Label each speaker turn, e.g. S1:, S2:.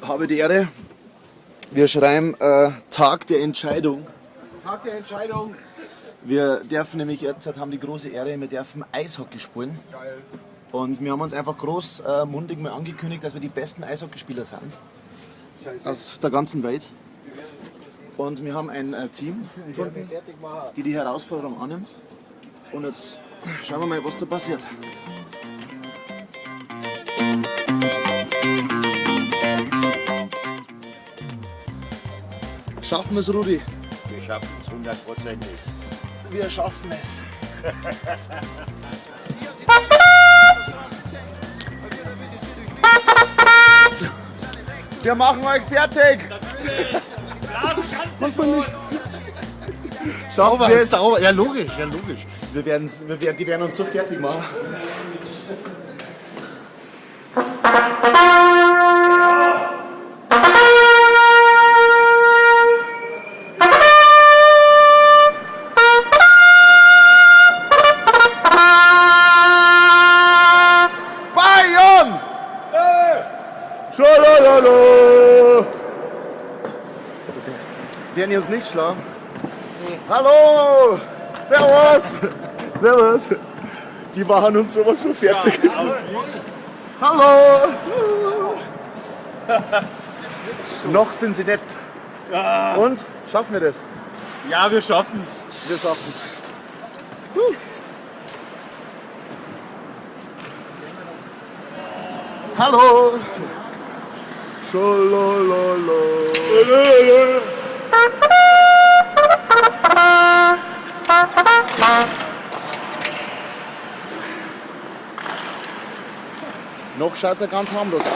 S1: Habe die Ehre. Wir schreiben Tag der Entscheidung. Tag der Entscheidung. Wir dürfen nämlich jetzt, haben die große Ehre, wir dürfen Eishockey spielen. Geil. Und wir haben uns einfach großmundig mal angekündigt, dass wir die besten Eishockeyspieler sind. Aus der ganzen Welt. Und wir haben ein Team gefunden, die die Herausforderung annimmt. Und jetzt schauen wir mal, was da passiert. Schaffen wir es, Rudi?
S2: Wir schaffen es 100%.
S1: Wir schaffen es. Wir machen euch fertig. Schaffen wir es?
S2: Sauber. Ja, logisch, ja, logisch.
S1: Die werden uns so fertig machen. Bayern! Schalalala! Werden die uns nicht schlagen? Nee. Hallo! Servus! Servus! Die machen uns sowas von fertig. Ja, hallo! Noch sind sie nett. Ja. Und? Schaffen wir das?
S3: Ja, wir schaffen es.
S1: Wir schaffen es. Hallo! Schalalala! Noch schaut es ja ganz harmlos aus.